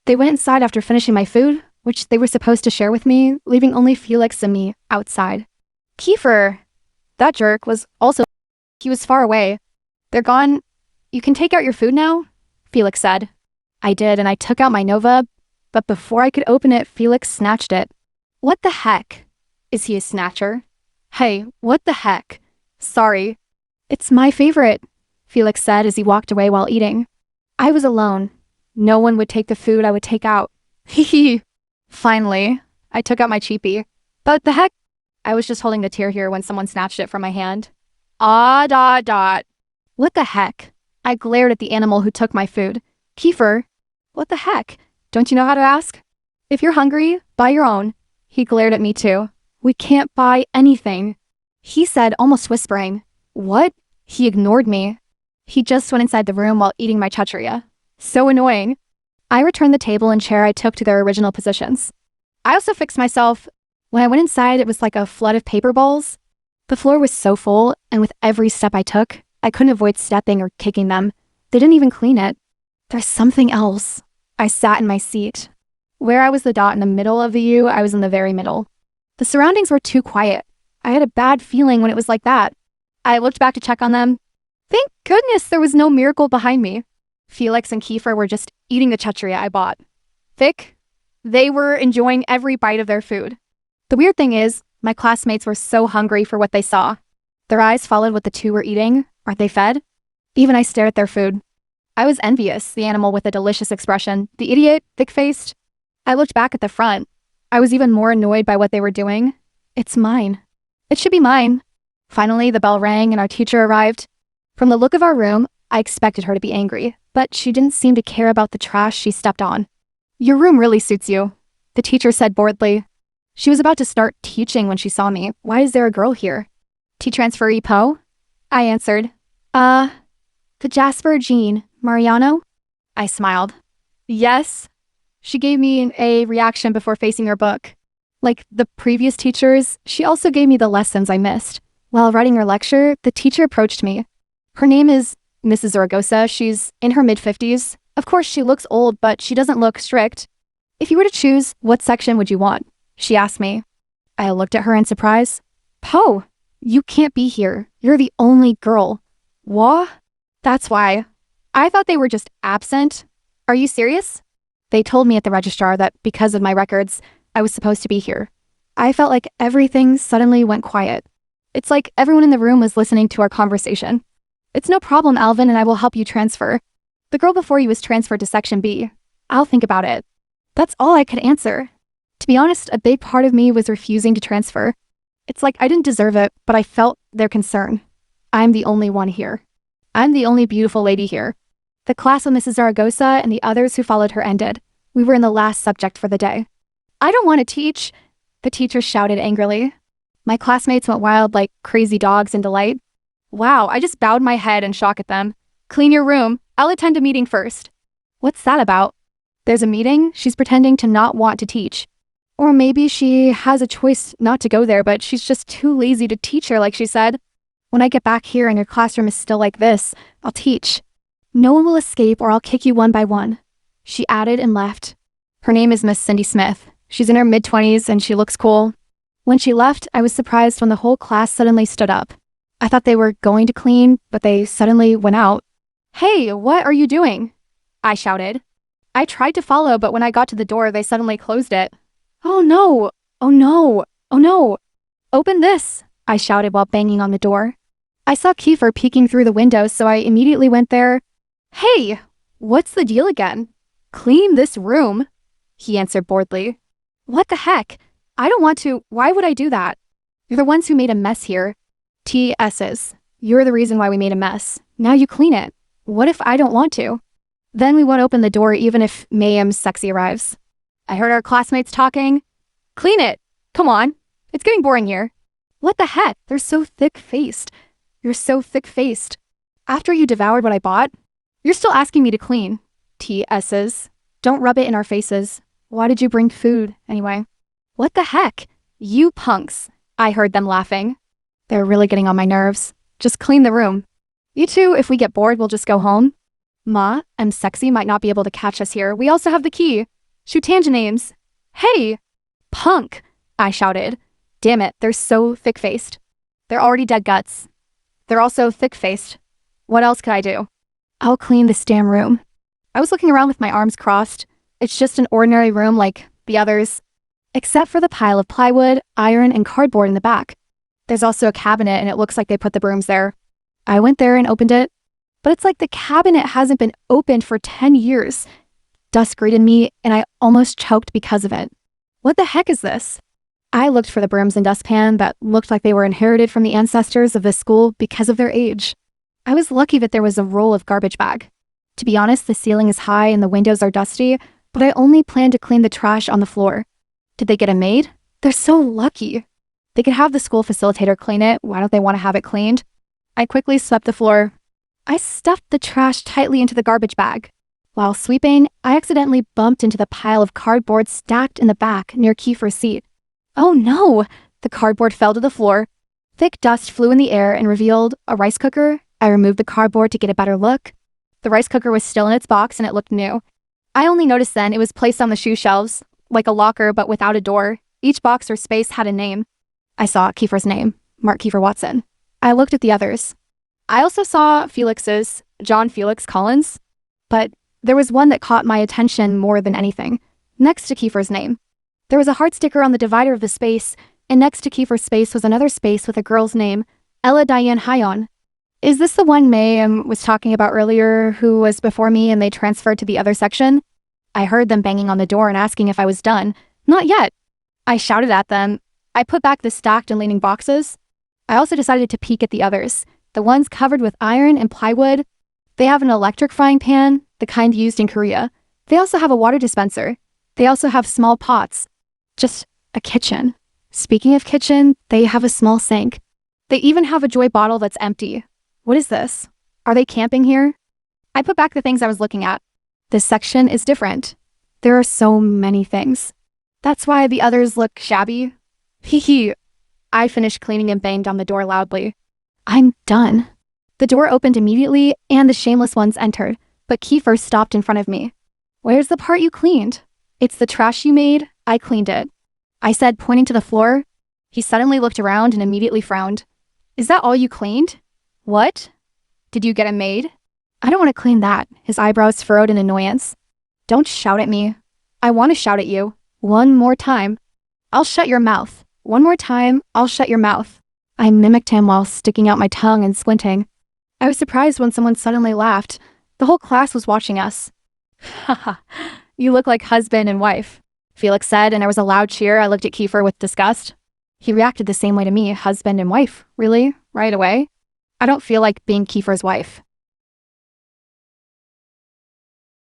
They went inside after finishing my food, which they were supposed to share with me, leaving only Felix and me outside. Kiefer, that jerk, he was far away. They're gone. You can take out your food now? Felix said. I did, and I took out my Nova, but before I could open it, Felix snatched it. What the heck? Is he a snatcher? Hey, what the heck? Sorry. It's my favorite, Felix said as he walked away while eating. I was alone. No one would take the food I would take out. Hee. Finally, I took out my cheapie. But the heck? I was just holding the tear here when someone snatched it from my hand. What the heck? I glared at the animal who took my food. Kiefer, what the heck? Don't you know how to ask? If you're hungry, buy your own. He glared at me too. We can't buy anything. He said, almost whispering. What? He ignored me. He just went inside the room while eating my chacharia. So annoying. I returned the table and chair I took to their original positions. I also fixed myself. When I went inside, it was like a flood of paper balls. The floor was so full, and with every step I took, I couldn't avoid stepping or kicking them. They didn't even clean it. There's something else. I sat in my seat. Where I was the dot in the middle of the U, I was in the very middle. The surroundings were too quiet. I had a bad feeling when it was like that. I looked back to check on them. Thank goodness there was no miracle behind me. Felix and Kiefer were just eating the chacharia I bought. Vic, they were enjoying every bite of their food. The weird thing is, my classmates were so hungry for what they saw. Their eyes followed what the two were eating. Aren't they fed? Even I stared at their food. I was envious, the animal with a delicious expression, the idiot, thick-faced. I looked back at the front. I was even more annoyed by what they were doing. It's mine. It should be mine. Finally, the bell rang and our teacher arrived. From the look of our room, I expected her to be angry, but she didn't seem to care about the trash she stepped on. Your room really suits you, the teacher said boredly. She was about to start teaching when she saw me. Why is there a girl here? T-transferee Poe? I answered. The Jasper Jean Mariano? I smiled. Yes. She gave me a reaction before facing her book. Like the previous teachers, she also gave me the lessons I missed. While writing her lecture, the teacher approached me. Her name is Mrs. Zaragoza. She's in her mid-50s. Of course, she looks old, but she doesn't look strict. If you were to choose, what section would you want? She asked me. I looked at her in surprise. Poe, you can't be here. You're the only girl. What? That's why. I thought they were just absent. Are you serious? They told me at the registrar that because of my records, I was supposed to be here. I felt like everything suddenly went quiet. It's like everyone in the room was listening to our conversation. It's no problem, Alvin, and I will help you transfer. The girl before you was transferred to Section B. I'll think about it. That's all I could answer. To be honest, a big part of me was refusing to transfer. It's like I didn't deserve it, but I felt their concern. I'm the only one here. I'm the only beautiful lady here. The class with Mrs. Zaragoza and the others who followed her ended. We were in the last subject for the day. I don't want to teach, the teacher shouted angrily. My classmates went wild like crazy dogs in delight. Wow, I just bowed my head in shock at them. Clean your room. I'll attend a meeting first. What's that about? There's a meeting? She's pretending to not want to teach. Or maybe she has a choice not to go there, but she's just too lazy to teach her like she said. When I get back here and your classroom is still like this, I'll teach. No one will escape or I'll kick you one by one. She added and left. Her name is Miss Cindy Smith. She's in her mid-20s and she looks cool. When she left, I was surprised when the whole class suddenly stood up. I thought they were going to clean, but they suddenly went out. Hey, what are you doing? I shouted. I tried to follow, but when I got to the door, they suddenly closed it. Oh no! Oh no! Oh no! Open this! I shouted while banging on the door. I saw Kiefer peeking through the window, so I immediately went there. Hey, what's the deal again? Clean this room, he answered boredly. What the heck? I don't want to. Why would I do that? You're the ones who made a mess here. TS's. You're the reason why we made a mess. Now you clean it. What if I don't want to? Then we won't open the door even if Mayim's sexy arrives. I heard our classmates talking. Clean it. Come on. It's getting boring here. What the heck? They're so thick-faced. You're so thick-faced. After you devoured what I bought, you're still asking me to clean. TS's. Don't rub it in our faces. Why did you bring food, anyway? What the heck? You punks. I heard them laughing. They're really getting on my nerves. Just clean the room. You two, if we get bored, we'll just go home. Ma and Sexy might not be able to catch us here. We also have the key. Shootanginames. Hey! Punk! I shouted. Damn it, they're so thick-faced. They're already dead guts. They're also thick-faced. What else could I do? I'll clean this damn room. I was looking around with my arms crossed. It's just an ordinary room like the others, except for the pile of plywood, iron, and cardboard in the back. There's also a cabinet, and it looks like they put the brooms there. I went there and opened it, but it's like the cabinet hasn't been opened for 10 years. Dust greeted me, and I almost choked because of it. What the heck is this? I looked for the brooms and dustpan that looked like they were inherited from the ancestors of this school because of their age. I was lucky that there was a roll of garbage bag. To be honest, the ceiling is high and the windows are dusty, but I only planned to clean the trash on the floor. Did they get a maid? They're so lucky. They could have the school facilitator clean it. Why don't they want to have it cleaned? I quickly swept the floor. I stuffed the trash tightly into the garbage bag. While sweeping, I accidentally bumped into the pile of cardboard stacked in the back near Kiefer's seat. Oh no! The cardboard fell to the floor. Thick dust flew in the air and revealed a rice cooker. I removed the cardboard to get a better look. The rice cooker was still in its box and it looked new. I only noticed then it was placed on the shoe shelves, like a locker but without a door. Each box or space had a name. I saw Kiefer's name, Mark Kiefer Watson. I looked at the others. I also saw Felix's, John Felix Collins, but there was one that caught my attention more than anything, next to Kiefer's name. There was a heart sticker on the divider of the space, and next to Kiefer's space was another space with a girl's name, Ella Diane Hyon. Is this the one May was talking about earlier who was before me and they transferred to the other section? I heard them banging on the door and asking if I was done. Not yet. I shouted at them. I put back the stacked and leaning boxes. I also decided to peek at the others, the ones covered with iron and plywood. They have an electric frying pan, the kind used in Korea. They also have a water dispenser. They also have small pots. Just a kitchen. Speaking of kitchen, they have a small sink. They even have a Joy bottle that's empty. What is this? Are they camping here? I put back the things I was looking at. This section is different. There are so many things. That's why the others look shabby. Hee hee. I finished cleaning and banged on the door loudly. I'm done. The door opened immediately and the shameless ones entered, but Kiefer stopped in front of me. Where's the part you cleaned? It's the trash you made. I cleaned it. I said, pointing to the floor. He suddenly looked around and immediately frowned. Is that all you cleaned? What? Did you get a maid? I don't want to clean that. His eyebrows furrowed in annoyance. Don't shout at me. I want to shout at you. One more time. I'll shut your mouth. One more time, I'll shut your mouth. I mimicked him while sticking out my tongue and squinting. I was surprised when someone suddenly laughed. The whole class was watching us. Haha, you look like husband and wife, Felix said, and there was a loud cheer. I looked at Kiefer with disgust. He reacted the same way to me, husband and wife. Really? Right away? I don't feel like being Kiefer's wife.